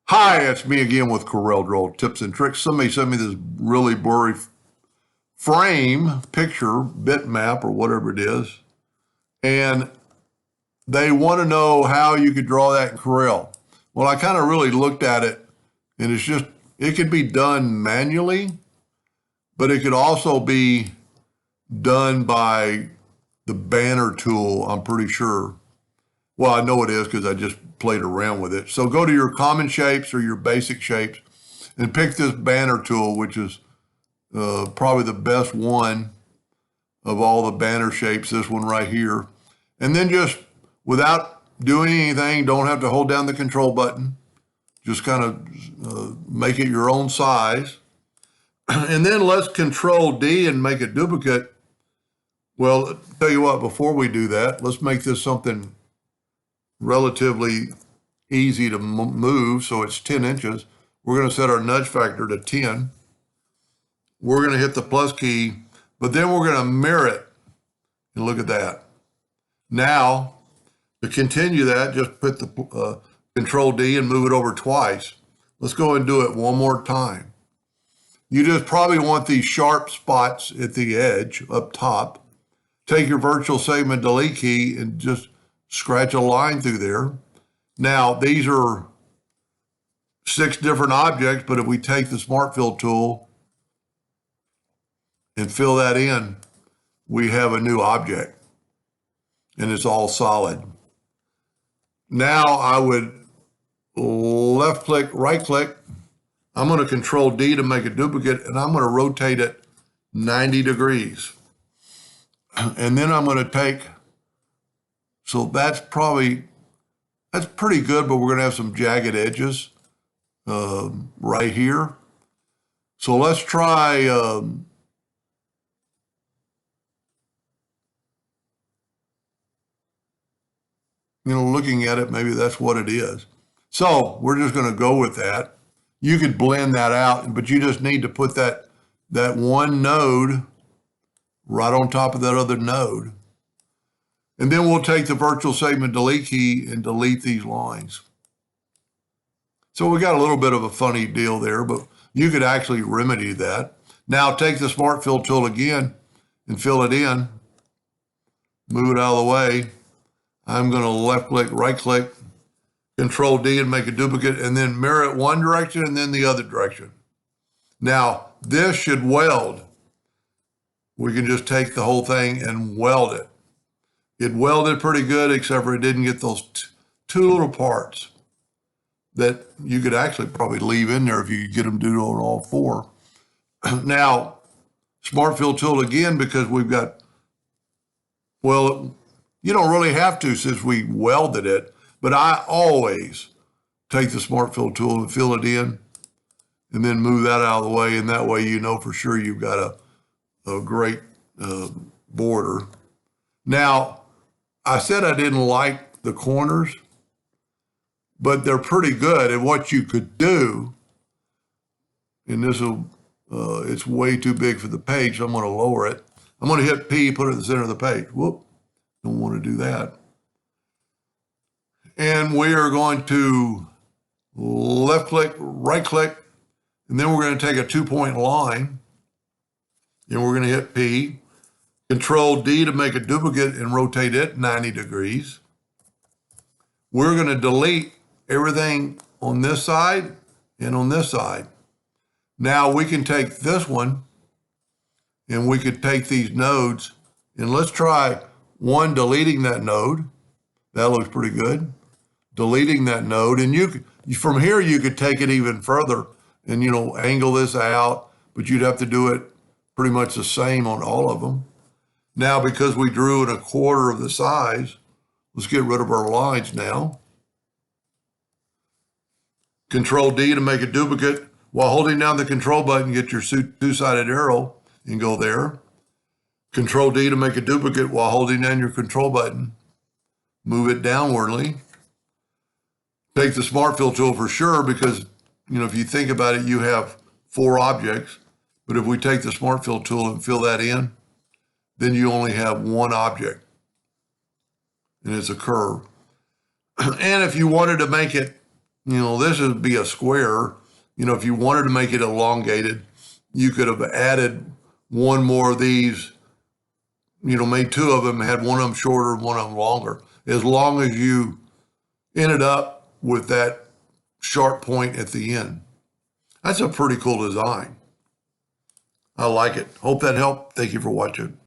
Hi, it's me again with CorelDraw tips and tricks. Somebody sent me this really blurry frame, picture, bitmap, or whatever it is, and they want to know how you could draw that in Corel. Well, I kind of really looked at it, and it could be done manually, but it could also be done by the banner tool, I'm pretty sure. Well, I know it is because I just played around with it. So go to your common shapes or your basic shapes and pick this banner tool, which is probably the best one of all the banner shapes, this one right here. And then just without doing anything, don't have to hold down the control button. Just kind of make it your own size. And then let's Control D and make a duplicate. Well, tell you what, before we do that, let's make this something relatively easy to move, so it's 10 inches. We're going to set our nudge factor to 10. We're going to hit the plus key, but then we're going to mirror it. And look at that. Now, to continue that, just put the Control D and move it over twice. Let's go and do it one more time. You just probably want these sharp spots at the edge up top. Take your virtual segment delete key and just scratch a line through there. Now, these are 6 different objects, but if we take the Smart Fill tool and fill that in, we have a new object, and it's all solid. Now, I would left click, right click. I'm going to Control D to make a duplicate, and I'm going to rotate it 90 degrees. And then I'm going to take, so that's pretty good, but we're going to have some jagged edges right here. So let's try, looking at it, maybe that's what it is. So we're just going to go with that. You could blend that out, but you just need to put that one node right on top of that other node. And then we'll take the virtual segment delete key and delete these lines. So we got a little bit of a funny deal there, but you could actually remedy that. Now take the Smart Fill tool again and fill it in. Move it out of the way. I'm going to left click, right click, Control D and make a duplicate, and then mirror it one direction and then the other direction. Now this should weld. We can just take the whole thing and weld it. It welded pretty good, except for it didn't get those two little parts that you could actually probably leave in there if you could get them to do it on all 4. Now, Smart Fill tool again, because we've got, well, you don't really have to since we welded it, but I always take the Smart Fill tool and fill it in and then move that out of the way, and that way you know for sure you've got a great border. Now, I said I didn't like the corners, but they're pretty good. And what you could do, and it's way too big for the page, so I'm going to lower it. I'm going to hit P, put it in the center of the page. Whoop, don't want to do that. And we are going to left click, right click, and then we're going to take a 2-point line, and we're going to hit P. Control D to make a duplicate and rotate it 90 degrees. We're going to delete everything on this side and on this side. Now we can take this one and we could take these nodes, and let's try one, deleting that node. That looks pretty good. Deleting that node, and from here you could take it even further and angle this out, but you'd have to do it pretty much the same on all of them. Now, because we drew it 1/4 of the size, let's get rid of our lines now. Control D to make a duplicate. While holding down the control button, get your 2-sided arrow and go there. Control D to make a duplicate while holding down your control button. Move it downwardly. Take the Smart Fill tool for sure, because if you think about it, you have 4 objects. But if we take the Smart Fill tool and fill that in, then you only have 1 object, and it's a curve. And if you wanted to make it This would be a square. If you wanted to make it elongated, you could have added one more of these, made two of them, had one of them shorter and one of them longer, as long as you ended up with that sharp point at the end. That's a pretty cool design. I like it. Hope that helped. Thank you for watching.